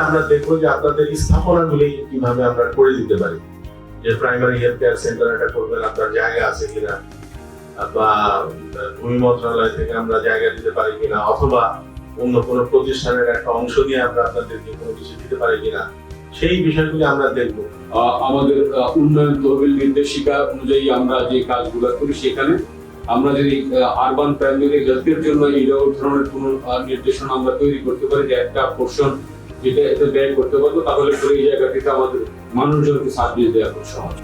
আমরা দেখবো যে আপনাদের স্থাপনাগুলি কিভাবে আমরা করে দিতে পারি, যে প্রাইমারি হেলথ কেয়ার সেন্টার এটা করবেন, আপনার জায়গা আছে কিনা, বা ভূমি মন্ত্রণালয় থেকে আমরা জায়গা দিতে পারি কিনা, অথবা অন্য কোনো প্রতিষ্ঠানের একটা অংশ নিয়ে আমরা আপনাদেরকে কোনো কিছু দিতে পারি কিনা, সেই বিষয়গুলি আমরা দেখবো। আমাদের উন্নয়ন তহবিল নির্দেশিকা অনুযায়ী আমরা যে কাজগুলো করি, সেখানে আমরা যদি আরবান প্রাইমারি হেলথের জন্য এই ধরনের কোনো নির্দেশনা আমরা তৈরি করতে পারি, যে একটা পোর্শন যেটা এতে ব্যয় করতে পারবো, তাহলে এই জায়গা থেকে আমাদের মানুষজনকে সার্ভিস দেওয়া খুব সহজ।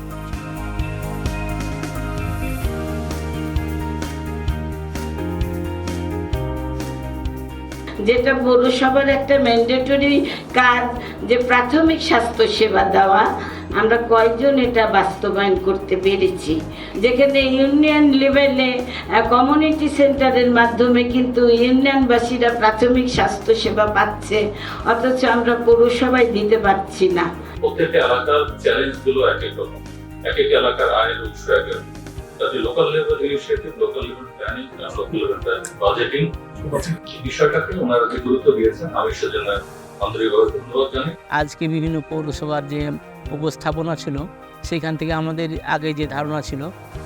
যেটা পৌরসভার একটা ম্যান্ডেটরি কাজ, যে প্রাথমিক স্বাস্থ্য সেবা দেওয়া, আমরা কয়জন এটা বাস্তবায়ন করতে পেরেছি। যেখানে ইউনিয়ন লেভেলে কমিউনিটি সেন্টারের মাধ্যমে কিন্তু ইউনিয়নবাসীরা প্রাথমিক স্বাস্থ্য সেবা পাচ্ছে, অথচ আমরা পৌরসভায় দিতে পারছি না। প্রত্যেকটা এলাকার চ্যালেঞ্জগুলো এক এক রকম, এক এক এলাকার আয়ের উৎস এক এক। তাতে local level initiative, local level planning, local level budgeting বিষয়টাকে ওনারা যে গুরুত্ব দিয়েছেন, আমি সেজন্য আন্তরিকভাবে ধন্যবাদ জানাই। আজকে বিভিন্ন পৌরসভার যে উপস্থাপনা ছিল, সেখান থেকে আমাদের আগে যে ধারণা ছিল,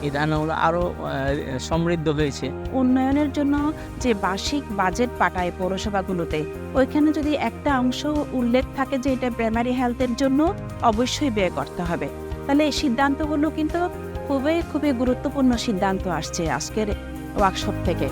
এই ধারণাগুলো আরও সমৃদ্ধ হয়েছে। উন্নয়নের জন্য যে বার্ষিক বাজেট পাঠায় পৌরসভাগুলোতে, ওইখানে যদি একটা অংশ উল্লেখ থাকে যে এটা প্রাইমারি হেলথের জন্য অবশ্যই ব্যয় করতে হবে, তাহলে এই সিদ্ধান্তগুলো কিন্তু খুবই খুবই গুরুত্বপূর্ণ সিদ্ধান্ত আসছে আজকের ওয়ার্কশপ থেকে।